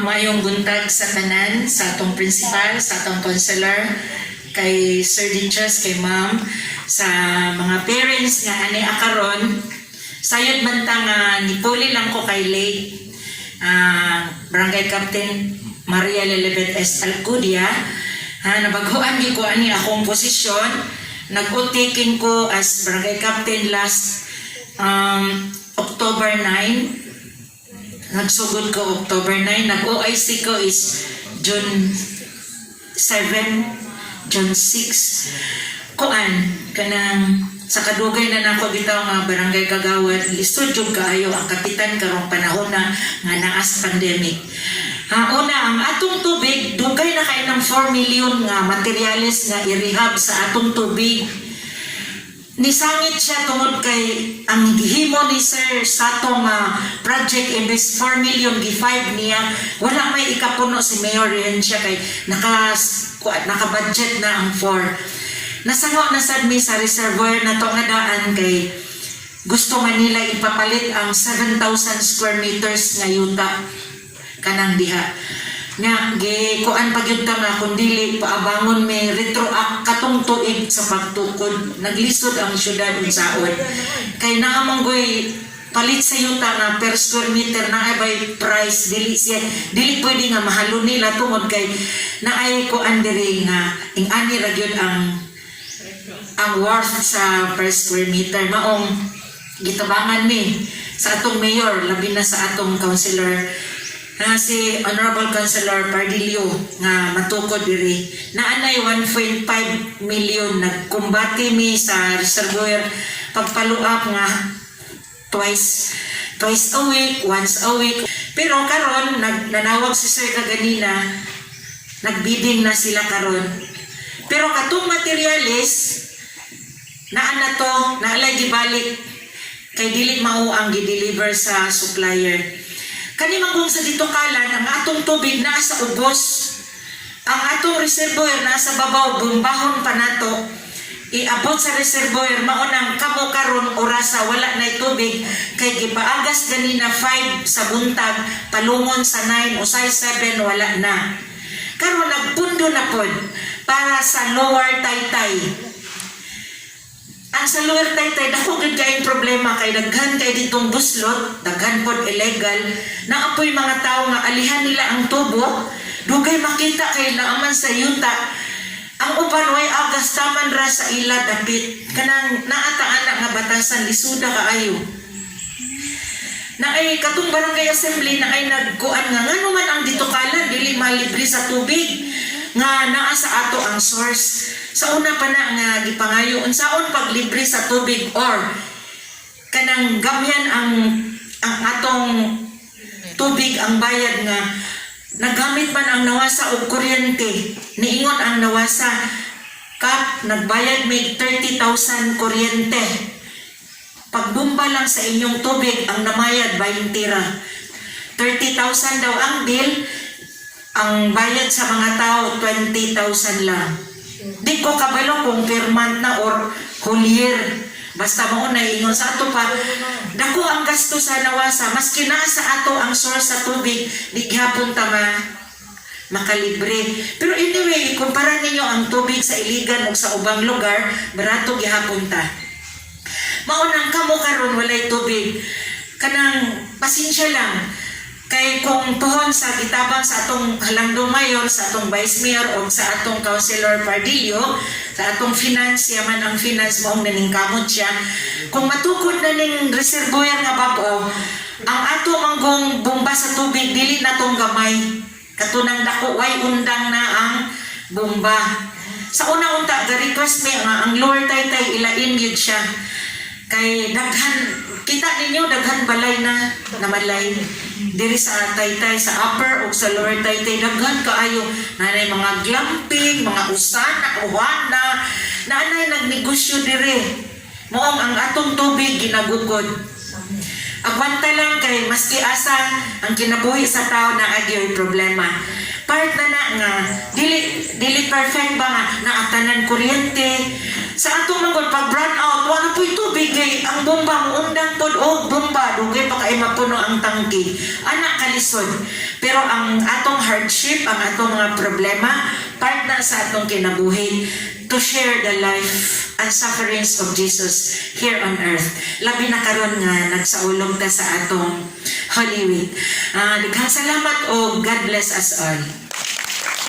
Mayong buntag sa tanan, sa atong principal, sa atong counselor, kay Sir Dinchas, kay Ma'am, sa mga parents nga ani akaron. Sayod man ta nga nipuli lang ko kay late Barangay Captain Maria Lelebet S. Alcudia. Nabaghuan gi ko ani akong posisyon. Nag-utikin ko as Barangay Captain last October 9. Nagsugod ko October 9. Nag-OIC ko is June 7, June 6. Kuan, kanang sa kadugay na nako bitaw nga barangay kagawad, lisod jud kaayo ang kapitan karong panahon na nga naas pandemic. Una, ang atong tubig, dugay na kay ng 4 million nga materials nga i-rehab sa atong tubig. Nisangit siya tungod kay ang gihimo ni Sir sa atong project imbes 4 million gi-5 niya, wala may ikapuno si Mayor yan siya kay naka-budget na ang 4. Nasango na sad mi sa reservoir na to nga daan kay gusto man nila ipapalit ang 7,000 square meters nga yuta kanang diha. Nga kuan pagyud ta nga kun dili paabangon may retroact katong tuig sa pagtukod, naglisod ang syudad unsaon kay naa manggoy palit sa yuta nga per square meter na ay by price dili pwede nga mahalo nila tungod kay naay kuan diri nga ing-ani ra gyud ang worth sa per square meter. Maong gitabangan mi sa atong mayor labi na sa atong councilor si Honorable Councilor Pardillo nga matukod diri na anay 1.5 million nagkumbati mi sa reservoir pagfollow-up nga twice a week, once a week. Pero karon nanawag si Sir kaganina, nagbidding na sila karon. Pero katong materialis na to naalay gibalik kay dili mao ang gi-deliver sa supplier. Kani man kung sa Ditucalan, ang atong tubig naa sa ubos. Ang atong reservoir nasa babaw, bumbahon pa nato. Iabot sa reservoir, maunang kamo karon orasa wala na tubig. Kay gipaagas ganina 5 sa buntag, palungon sa 9 o sa 7 wala na. Karon nagpundo na pod para sa Lower Taytay. Ang sa Lower Taytay, dako gid kay problema kay daghan kay ditong buslot, daghan pod illegal, na apoy mga tao nga alihan nila ang tubo, dugay makita kay naaman sa yuta. Ang uban way agas taman ra sa ila dapit, kanang naata-ana nga batasan lisuda kaayo. Na ay katong barangay assembly na ay nagkuan nga ngano man ang Ditucalan dili malibre sa tubig nga naa sa ato ang source. Sa una pa na nga gipangayo unsaon paglibre sa tubig or kanang gamyan ang atong tubig ang bayad nga nagamit man ang nawasa og kuryente niingon ang nawasa kap nagbayad may 30,000 kuryente pagbumba lang sa inyong tubig ang namayad 20 ra 30,000 daw ang bill ang bayad sa mga tao 20,000 lang. Di ko kabalo kung per month na or whole year. Basta mo na ingon sa ato pa. Dako ang gasto sa nawasa. Maski na sa ato ang source sa tubig, di gihapon ta makalibre. Pero anyway, ikumpara ninyo ang tubig sa Iligan o sa ubang lugar, barato gihapon ta. Maunang kamo karon walay tubig. Kanang pasensya lang. Kay kung tuhon sa gitabang sa atong halangdong mayor, sa atong vice mayor o sa atong councilor Pardillo, sa atong finance, yaman ang finance moong naningkamot siya, kung matukod na ning reservoir nga babaw, ang ato manggong bomba sa tubig, dili na tong gamay. Katunang dako, way undang na ang bomba. Sa unang-unta, ga-request me ang Lower Taytay, ilain yun siya. Kay daghan, kita ninyo daghan balay na namalay diri sa Taytay, sa upper o sa Lower Taytay, daghan kaayo nanay mga glamping, mga usana, uwana, nanay nagnegosyo diri. Moong ang atong tubig ginagugod. Agwanta lang kay maski asa ang kinabuhi sa tao na agyoy problema. Part na nga dili perfect ba nga naatanan kuryente, Sa atong mangod, pag brown out, wala po'y tubig kay ang bomba mo undang tod o bomba, dugay pa kay mapuno ang tangke. Anak kalisod. Pero ang atong hardship, ang atong mga problema, part na sa atong kinabuhi to share the life and sufferings of Jesus here on earth. Labi na karon nga nagsaulong ta sa atong Holy Week. Daghang salamat o God bless us all.